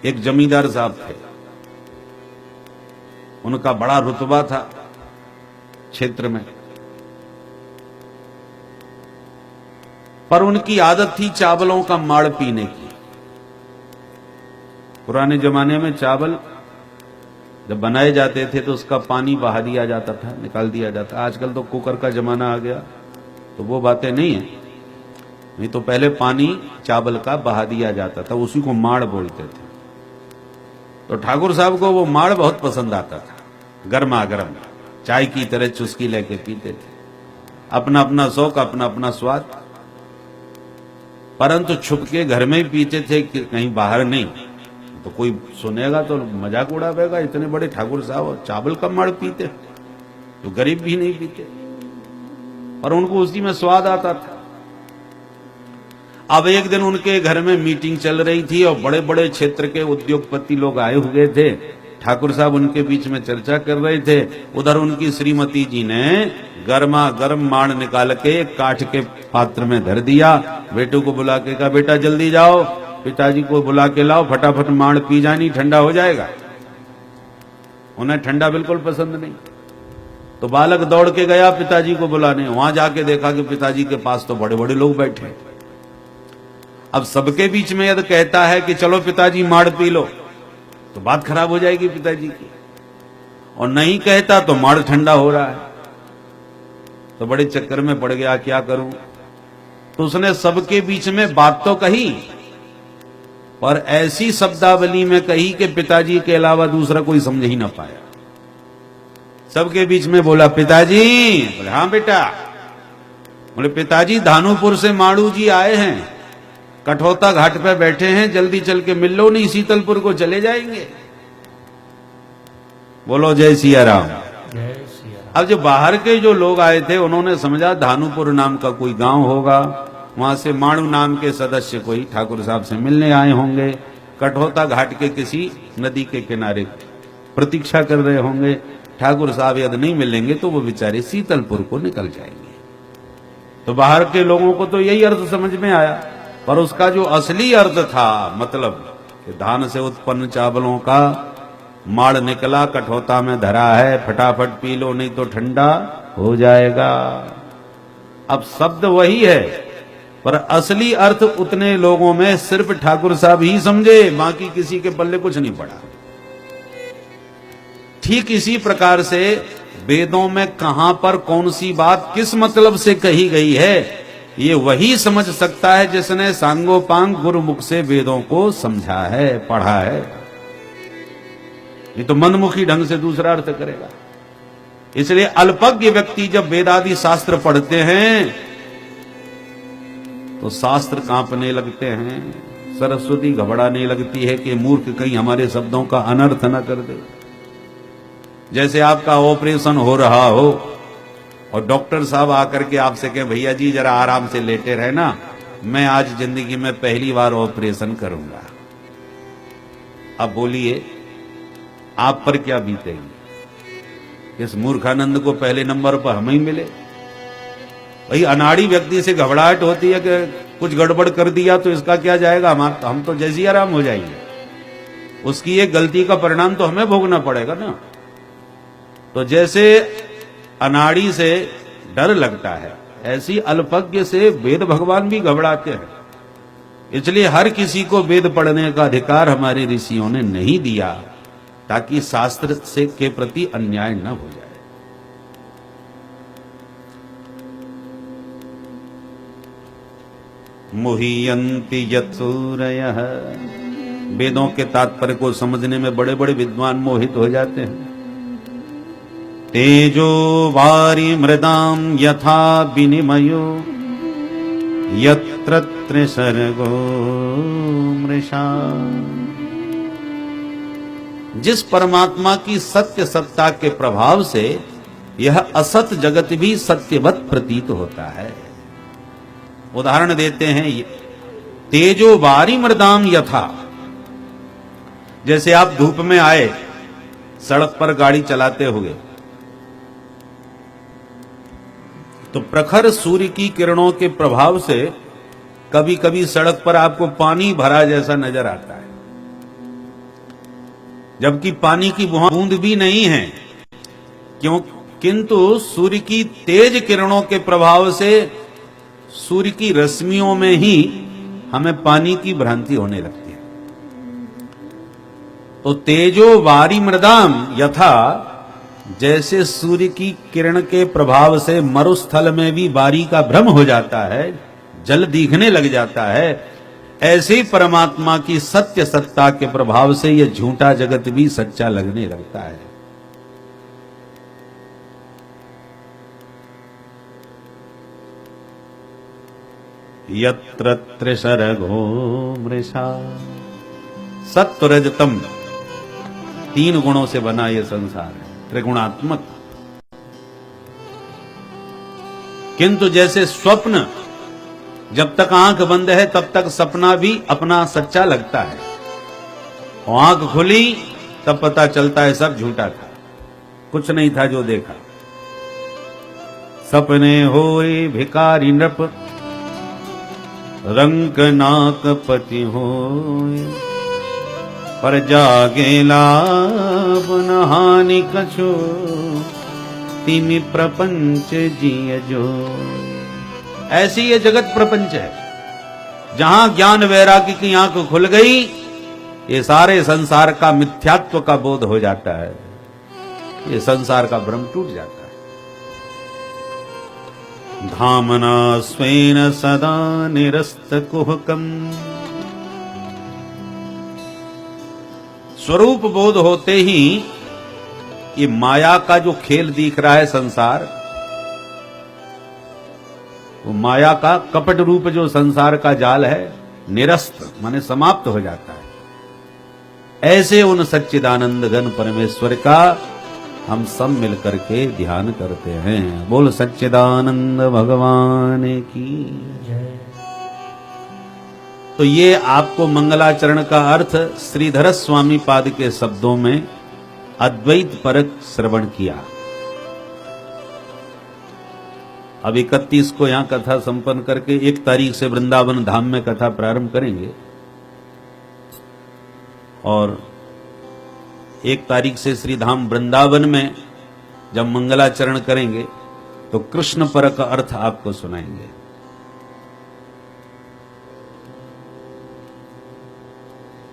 एक जमींदार साहब थे, उनका बड़ा रुतबा था क्षेत्र में, पर उनकी आदत थी चावलों का माड़ पीने की। पुराने जमाने में चावल जब बनाए जाते थे तो उसका पानी बहा दिया जाता था, निकाल दिया जाता। आजकल तो कुकर का जमाना आ गया तो वो बातें नहीं है, नहीं तो पहले पानी चावल का बहा दिया जाता था, उसी को माड़ बोलते थे। तो ठाकुर साहब को वो माड़ बहुत पसंद आता था, गर्मा गर्म चाय की तरह चुस्की लेके पीते थे। अपना अपना शौक, अपना अपना स्वाद, परंतु छुप के घर में ही पीते थे, कहीं बाहर नहीं। तो कोई सुनेगा तो मजाक उड़ावेगा, इतने बड़े ठाकुर साहब चावल का माड़ पीते, तो गरीब भी नहीं पीते, और उनको उसी में स्वाद आता था। अब एक दिन उनके घर में मीटिंग चल रही थी और बड़े बड़े क्षेत्र के उद्योगपति लोग आए हुए थे। ठाकुर साहब उनके बीच में चर्चा कर रहे थे। उधर उनकी श्रीमती जी ने गर्मा गर्म माड़ निकाल के काठ के पात्र में धर दिया। बेटू को बुला के कहा, बेटा जल्दी जाओ, पिताजी को बुला के लाओ, फटाफट माड़ पी जानी, ठंडा हो जाएगा। उन्हें ठंडा बिल्कुल पसंद नहीं, तो बालक दौड़ के गया पिताजी को बुलाने। वहां जाके देखा कि पिताजी के पास तो बड़े बड़े लोग बैठे। अब सबके बीच में यदि कहता है कि चलो पिताजी माड़ पी लो, तो बात खराब हो जाएगी पिताजी की, और नहीं कहता तो माड़ ठंडा हो रहा है। तो बड़े चक्कर में पड़ गया, क्या करूं। तो उसने सबके बीच में बात तो कही, पर ऐसी शब्दावली में कही कि पिताजी के अलावा दूसरा कोई समझ ही ना पाया। सबके बीच में बोला, पिताजी। बोले, हाँ बेटा। बोले, पिताजी धानुपुर से माड़ू जी आए हैं, कठौता घाट पे बैठे हैं, जल्दी चल के मिल लो, नहीं शीतलपुर को चले जाएंगे। बोलो जय सिया राम। अब जो बाहर के जो लोग आए थे उन्होंने समझा धानुपुर नाम का कोई गांव होगा, वहां से माड़ू नाम के सदस्य कोई ठाकुर साहब से मिलने आए होंगे, कठौता घाट के किसी नदी के किनारे प्रतीक्षा कर रहे होंगे। ठाकुर साहब यदि नहीं मिलेंगे तो वो बेचारे शीतलपुर को निकल जाएंगे। तो बाहर के लोगों को तो यही अर्थ समझ में आया, पर उसका जो असली अर्थ था, मतलब कि धान से उत्पन्न चावलों का माड़ निकला, कठौता में धरा है, फटाफट पी लो नहीं तो ठंडा हो जाएगा। अब शब्द वही है, पर असली अर्थ उतने लोगों में सिर्फ ठाकुर साहब ही समझे, बाकी किसी के पल्ले कुछ नहीं पड़ा। ठीक इसी प्रकार से वेदों में कहां पर कौन सी बात किस मतलब से कही गई है, ये वही समझ सकता है जिसने सांगोपांग गुरुमुख से वेदों को समझा है, पढ़ा है। ये तो मनमुखी ढंग से दूसरा अर्थ करेगा। इसलिए अल्पज्ञ व्यक्ति जब वेदादि शास्त्र पढ़ते हैं तो शास्त्र कांपने लगते हैं, सरस्वती घबराने लगती है कि मूर्ख कहीं हमारे शब्दों का अनर्थ न कर दे। जैसे आपका ऑपरेशन हो रहा हो और डॉक्टर साहब आकर के आपसे कहें, भैया जी जरा आराम से लेटे रहे ना, मैं आज जिंदगी में पहली बार ऑपरेशन करूंगा। अब बोलिए आप पर क्या बीतेगी। इस मूर्खानंद को पहले नंबर पर हम ही मिले। भाई अनाड़ी व्यक्ति से घबराहट होती है कि कुछ गड़बड़ कर दिया तो इसका क्या जाएगा, हम तो जैसी आराम हो जाएंगे। उसकी एक गलती का परिणाम तो हमें भोगना पड़ेगा ना। तो जैसे अनाड़ी से डर लगता है, ऐसी अल्पज्ञ से वेद भगवान भी घबराते हैं। इसलिए हर किसी को वेद पढ़ने का अधिकार हमारे ऋषियों ने नहीं दिया, ताकि शास्त्र से के प्रति अन्याय न हो जाए। मुह्यन्ति यत्सूरयः, वेदों के तात्पर्य को समझने में बड़े बड़े विद्वान मोहित हो जाते हैं। तेजो वारि मृदाम यथा विनिमयो यत्र त्रिसर्गो मृषा। जिस परमात्मा की सत्य सत्ता के प्रभाव से यह असत जगत भी सत्यवत प्रतीत होता है। उदाहरण देते हैं, तेजो वारि मृदाम यथा, जैसे आप धूप में आए, सड़क पर गाड़ी चलाते हुए, तो प्रखर सूर्य की किरणों के प्रभाव से कभी कभी सड़क पर आपको पानी भरा जैसा नजर आता है। जबकि पानी की बूंद भी नहीं है। क्यों? किंतु सूर्य की तेज किरणों के प्रभाव से सूर्य की रश्मियों में ही हमें पानी की भ्रांति होने लगती है। तो तेजो वारी मृदाम यथा, जैसे सूर्य की किरण के प्रभाव से मरुस्थल में भी वारी का भ्रम हो जाता है, जल दिखने लग जाता है, ऐसे ही परमात्मा की सत्य सत्ता के प्रभाव से यह झूठा जगत भी सच्चा लगने लगता है। यत्र त्रिसर्गो मृषा, सत्व रजतम, 3 गुणों से बना यह संसार है, त्रिगुणात्मक। किंतु जैसे स्वप्न, जब तक आंख बंद है तब तक सपना भी अपना सच्चा लगता है, और आंख खुली तब पता चलता है सब झूठा था, कुछ नहीं था जो देखा। सपने होए भिखारी नृप, रंक नाक पति होए, पर जागे लाभ न हानि कछु, तिमि प्रपंच जिय जो। ऐसी ये जगत प्रपंच है, जहां ज्ञान वैराग्य की आंख खुल गई, ये सारे संसार का मिथ्यात्व का बोध हो जाता है, ये संसार का भ्रम टूट जाता है। धामना स्वेन सदा निरस्त कुहकम, स्वरूप बोध होते ही ये माया का जो खेल दिख रहा है संसार, वो माया का कपट रूप जो संसार का जाल है, निरस्त माने समाप्त हो जाता है। ऐसे उन सच्चिदानंद घन परमेश्वर का हम सब मिलकर के ध्यान करते हैं। बोल सच्चिदानंद भगवान की जय। तो ये आपको मंगलाचरण का अर्थ श्रीधर स्वामी पाद के शब्दों में अद्वैत परक श्रवण किया। अब 31 को यहां कथा संपन्न करके 1 तारीख से वृंदावन धाम में कथा प्रारंभ करेंगे, और 1 तारीख से श्री धाम वृंदावन में जब मंगलाचरण करेंगे तो कृष्ण पर का अर्थ आपको सुनाएंगे।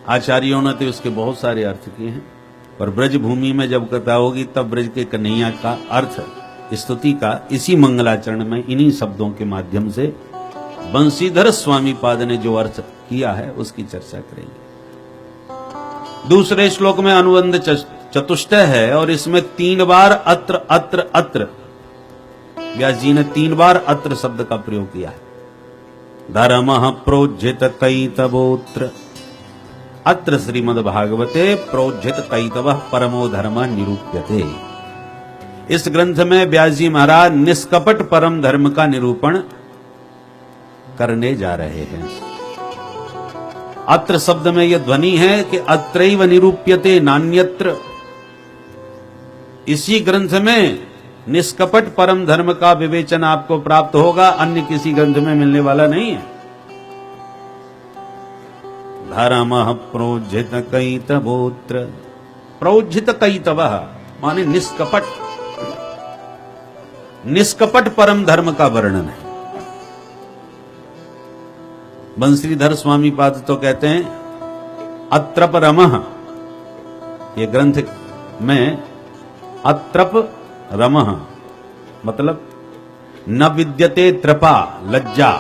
आचार्यों ने तो उसके बहुत सारे अर्थ किए हैं, पर ब्रज भूमि में जब कथा होगी तब ब्रज के कन्हैया का अर्थ, स्तुति का, इसी मंगलाचरण में इन्हीं शब्दों के माध्यम से बंशीधर स्वामी पाद ने जो अर्थ किया है उसकी चर्चा करेंगे। दूसरे श्लोक में अनुबंध चतुष्टय है, और इसमें 3 बार अत्र अत्र अत्र, व्यास जी ने 3 बार अत्र शब्द का प्रयोग किया है। धर्मः प्रोज्झित कैतवोत्र, अत्र श्रीमद् भागवते प्रोज्झित कैतवः परमो धर्मः निरूप्यते। इस ग्रंथ में व्यास जी महाराज निष्कपट परम धर्म का निरूपण करने जा रहे हैं। अत्र शब्द में यह ध्वनि है कि अत्रैव निरूप्यते नान्यत्र। इसी ग्रंथ में निष्कपट परम धर्म का विवेचन आपको प्राप्त होगा, अन्य किसी ग्रंथ में मिलने वाला नहीं है। धर्मः प्रोज्झित कैतवोत्र, प्रोज्झित कैतवः माने निष्कपट, निष्कपट परम धर्म का वर्णन है। बंशीधर स्वामी पाद तो कहते हैं अत्रप रमः, ये ग्रंथ में अत्रप रमः मतलब न विद्यते त्रपा लज्जा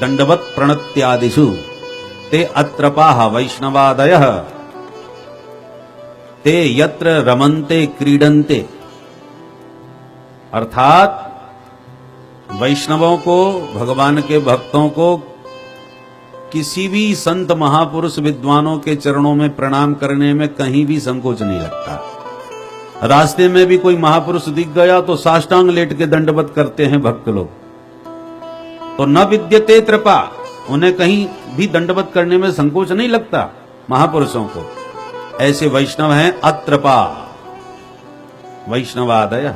दंडवत प्रणत्यादिषु ते अत्रपाः वैष्णवादयः ते यत्र रमन्ते क्रीडन्ते। अर्थात वैष्णवों को, भगवान के भक्तों को किसी भी संत महापुरुष विद्वानों के चरणों में प्रणाम करने में कहीं भी संकोच नहीं लगता। रास्ते में भी कोई महापुरुष दिख गया तो साष्टांग लेट के दंडवत करते हैं भक्त लोग। तो न विद्यते कृपा, उन्हें कहीं भी दंडवत करने में संकोच नहीं लगता महापुरुषों को। ऐसे वैष्णव हैं अत्रपा, वैष्णवादय।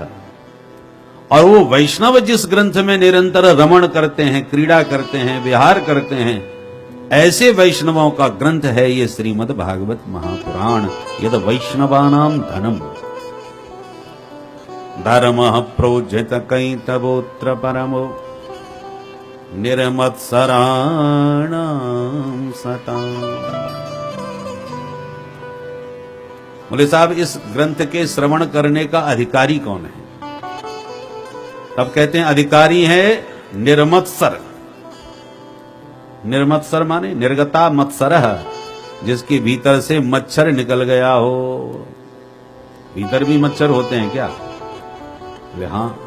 और वो वैष्णव जिस ग्रंथ में निरंतर रमण करते हैं, क्रीड़ा करते हैं, विहार करते हैं, ऐसे वैष्णवों का ग्रंथ है ये श्रीमद् भागवत महापुराण। यद वैष्णवानाम धनम धर्मः प्रोज्झित कैतवोऽत्र परमो निर्मत्सराणां सताम्। बोले साहब, इस ग्रंथ के श्रवण करने का अधिकारी कौन है? तब कहते हैं अधिकारी है निर्मत्सर। निर्मत्सर माने निर्गता मत्सरः, जिसके भीतर से मच्छर निकल गया हो। भीतर भी मच्छर होते हैं क्या? बोले हाँ,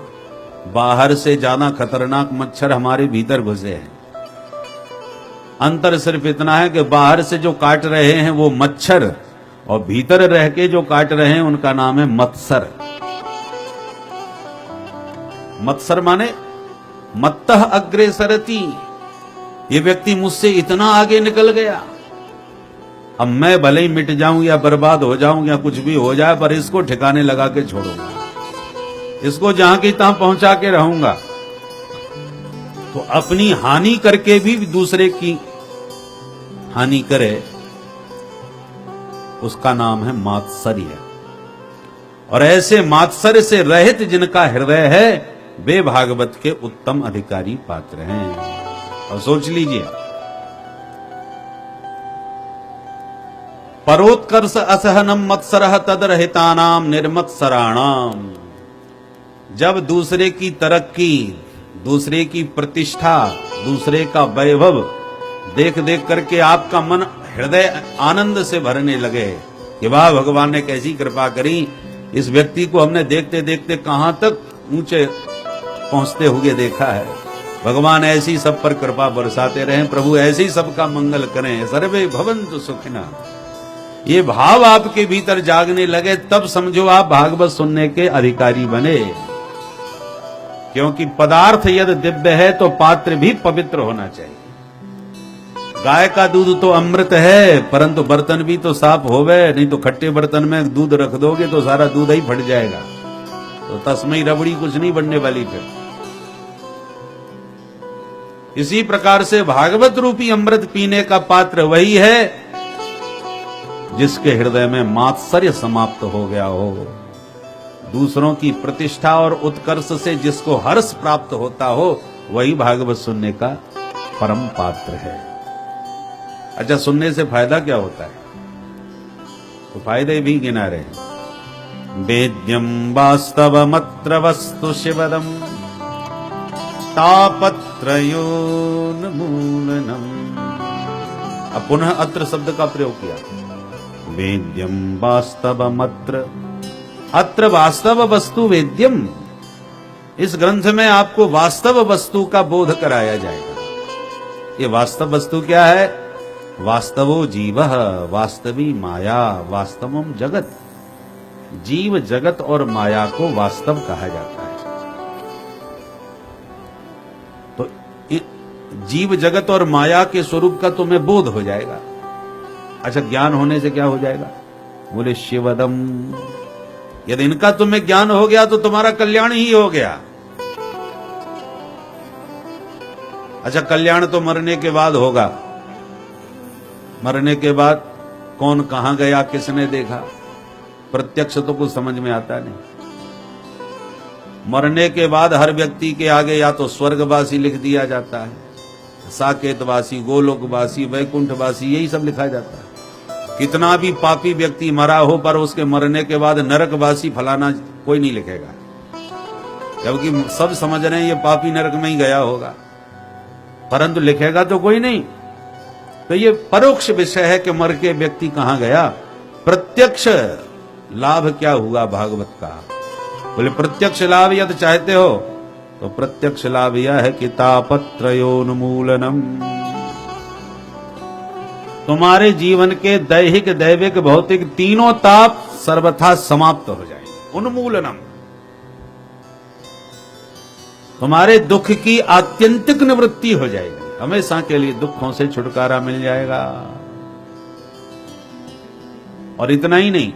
बाहर से ज्यादा खतरनाक मच्छर हमारे भीतर घुसे हैं। अंतर सिर्फ इतना है कि बाहर से जो काट रहे हैं वो मच्छर, और भीतर रह के जो काट रहे हैं उनका नाम है मत्सर। मत्सर माने मत्तः अग्रे सरती, ये व्यक्ति मुझसे इतना आगे निकल गया, अब मैं भले ही मिट जाऊं या बर्बाद हो जाऊं या कुछ भी हो जाए, पर इसको ठिकाने लगा के छोड़ूंगा, इसको जहां की तहां पहुंचा के रहूंगा। तो अपनी हानि करके भी दूसरे की हानि करे, उसका नाम है मात्सर्य। और ऐसे मात्सर्य से रहित जिनका हृदय है वे भागवत के उत्तम अधिकारी पात्र हैं। और सोच लीजिए, परोत्कर्ष असहनम मत्सरः तदरहितानाम निर्मत्सराणाम। जब दूसरे की तरक्की, दूसरे की प्रतिष्ठा, दूसरे का वैभव देख देख करके आपका मन हृदय आनंद से भरने लगे कि वाह, भगवान ने कैसी कृपा करी, इस व्यक्ति को हमने देखते देखते कहां तक ऊंचे पहुंचते हुए देखा है। भगवान ऐसी सब पर कृपा बरसाते रहें, प्रभु ऐसे ही सबका मंगल करें, सर्वे भवन्तु सुखिनः। ये भाव आपके भीतर जागने लगे, तब समझो आप भागवत सुनने के अधिकारी बने। क्योंकि पदार्थ यदि दिव्य है तो पात्र भी पवित्र होना चाहिए। गाय का दूध तो अमृत है, परंतु बर्तन भी तो साफ होवे, नहीं तो खट्टे बर्तन में दूध रख दोगे तो सारा दूध ही फट जाएगा, तो तस्मै रबड़ी कुछ नहीं बनने वाली फिर। इसी प्रकार से भागवत रूपी अमृत पीने का पात्र वही है जिसके हृदय में मात्सर्य समाप्त हो गया हो। दूसरों की प्रतिष्ठा और उत्कर्ष से जिसको हर्ष प्राप्त होता हो, वही भागवत सुनने का परम पात्र है। अच्छा, सुनने से फायदा क्या होता है? तो फायदे भी गिना रहे हैं। वेद्यम वास्तवमत्र वस्तु शिवदम तापत्रयोन्मूलनम। अब पुनः अत्र शब्द का प्रयोग किया। वेद्यम वास्तवमत्र, अत्र वास्तव वस्तु वेद्यम। इस ग्रंथ में आपको वास्तव वस्तु का बोध कराया जाएगा। ये वास्तव वस्तु क्या है? वास्तवो जीवः, वास्तवी माया, वास्तवम जगत। जीव, जगत और माया को वास्तव कहा जाता है। तो जीव, जगत और माया के स्वरूप का तुम्हें बोध हो जाएगा। अच्छा, ज्ञान होने से क्या हो जाएगा? बोले शिवदम। यदि इनका तुम्हें ज्ञान हो गया तो तुम्हारा कल्याण ही हो गया। अच्छा, कल्याण तो मरने के बाद होगा। मरने के बाद कौन कहां गया, किसने देखा, प्रत्यक्ष तो कुछ समझ में आता नहीं। मरने के बाद हर व्यक्ति के आगे या तो स्वर्गवासी लिख दिया जाता है, साकेतवासी, गोलोकवासी, वैकुंठवासी, यही सब लिखा जाता है। कितना भी पापी व्यक्ति मरा हो, पर उसके मरने के बाद नरकवासी फलाना कोई नहीं लिखेगा, जबकि सब समझ रहे हैं ये पापी नरक में ही गया होगा, परंतु लिखेगा तो कोई नहीं। तो ये परोक्ष विषय है कि मर के व्यक्ति कहां गया। प्रत्यक्ष लाभ क्या हुआ भागवत का? बोले प्रत्यक्ष लाभ यदि चाहते हो तो प्रत्यक्ष लाभ यह है कि तापत्रयोन्मूलनम। तुम्हारे जीवन के दैहिक, दैविक, भौतिक तीनों ताप सर्वथा समाप्त हो जाएंगे। उन्मूलनम, तुम्हारे दुख की आत्यंतिक निवृत्ति हो जाएगी। हमेशा के लिए दुखों से छुटकारा मिल जाएगा। और इतना ही नहीं,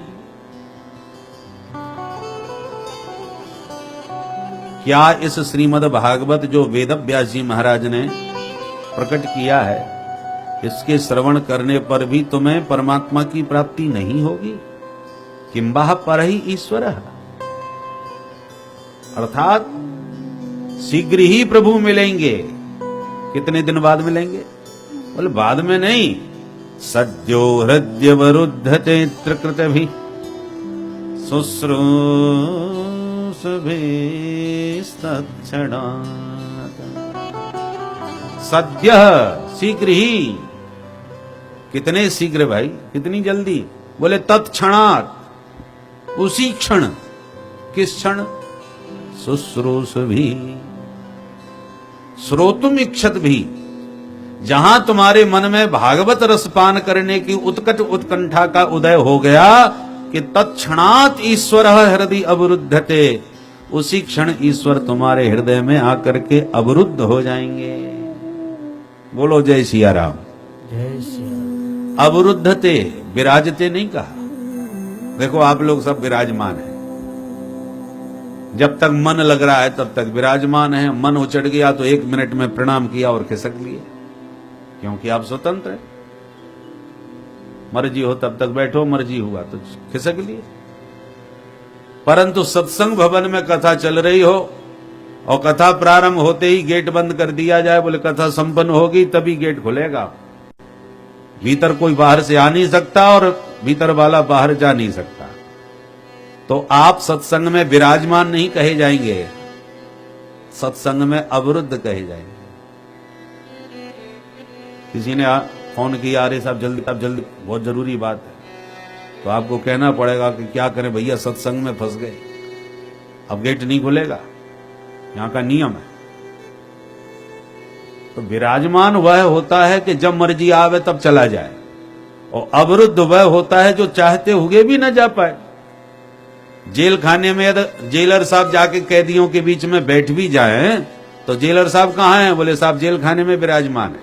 क्या इस श्रीमद् भागवत जो वेद व्यास जी महाराज ने प्रकट किया है, इसके श्रवण करने पर भी तुम्हें परमात्मा की प्राप्ति नहीं होगी। किंबा परहि ईश्वर, अर्थात शीघ्र ही प्रभु मिलेंगे। कितने दिन बाद मिलेंगे? बोले बाद में नहीं, सद्यो हृदय वरुद्ध चैत्र कृत भी शुश्रूष सद्य, शीघ्र ही। कितने शीघ्र भाई, कितनी जल्दी? बोले तत्क्षणात, उसी क्षण। किस क्षण? शुश्रूष भी, श्रोतुम इच्छत भी। जहां तुम्हारे मन में भागवत रसपान करने की उत्कट उत्कंठा का उदय हो गया कि तत्क्षणात ईश्वर हृदय अवरुद्धते, उसी क्षण ईश्वर तुम्हारे हृदय में आकर के अवरुद्ध हो जाएंगे। बोलो जय सिया राम। जय सिया। अवरुद्धते, विराजते नहीं कहा। देखो आप लोग सब विराजमान हैं, जब तक मन लग रहा है तब तक विराजमान है। मन उचट गया तो 1 मिनट में प्रणाम किया और खिसक लिए, क्योंकि आप स्वतंत्र हैं। मर्जी हो तब तक बैठो, मर्जी हुआ तो खिसक लिए। परंतु सत्संग भवन में कथा चल रही हो और कथा प्रारंभ होते ही गेट बंद कर दिया जाए, बोले कथा संपन्न होगी तभी गेट खुलेगा। भीतर कोई बाहर से आ नहीं सकता और भीतर वाला बाहर जा नहीं सकता। तो आप सत्संग में विराजमान नहीं कहे जाएंगे, सत्संग में अवरुद्ध कहे जाएंगे। किसी ने फोन किया, अरे साहब जल्दी, अब जल्दी, बहुत जरूरी बात है। तो आपको कहना पड़ेगा कि क्या करें भैया, सत्संग में फंस गए, अब गेट नहीं खुलेगा, यहां का नियम है। तो विराजमान वह होता है कि जब मर्जी आवे तब चला जाए, और अवरुद्ध वह होता है जो चाहते हुए भी न जा पाए। जेल खाने में यदि जेलर साहब जाके कैदियों के बीच में बैठ भी जाए तो जेलर साहब कहां हैं? बोले साहब जेल खाने में विराजमान है।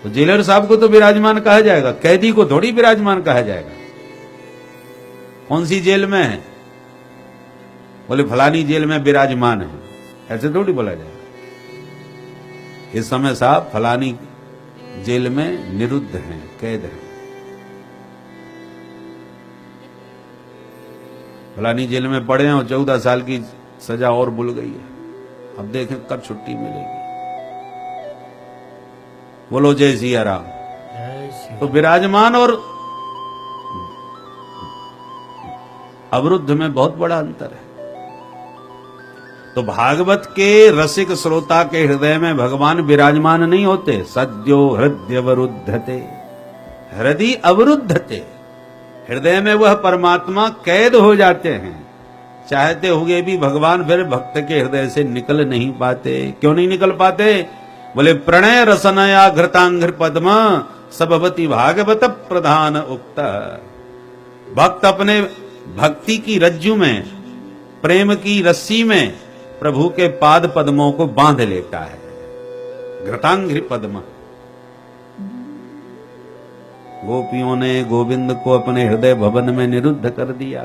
तो जेलर साहब को तो विराजमान कहा जाएगा, कैदी को थोड़ी विराजमान कहा जाएगा। कौन सी जेल में है? बोले फलानी जेल में विराजमान है, ऐसे थोड़ी बोला जाएगा। इस समय साहब फलानी जेल में निरुद्ध हैं, कैद हैं। फलानी जेल में पड़े हैं और 14 साल की सजा और भूल गई है, अब देखें कब छुट्टी मिलेगी। बोलो जय सिया राम। तो विराजमान और अवरुद्ध में बहुत बड़ा अंतर है। तो भागवत के रसिक श्रोता के हृदय में भगवान विराजमान नहीं होते। सद्यो हृदय अवरुद्धते, हृदय अवरुद्धते, हृदय में वह परमात्मा कैद हो जाते हैं। चाहते हुए भी भगवान फिर भक्त के हृदय से निकल नहीं पाते। क्यों नहीं निकल पाते? बोले प्रणय रसनया घृतांघ्र पद्म सबवती भागवत प्रधान उक्त। भक्त अपने भक्ति की रज्जु में, प्रेम की रस्सी में प्रभु के पाद पद्मों को बांध लेता है। घृतांघ्रि पद्म। गोपियों ने गोविंद को अपने हृदय भवन में निरुद्ध कर दिया।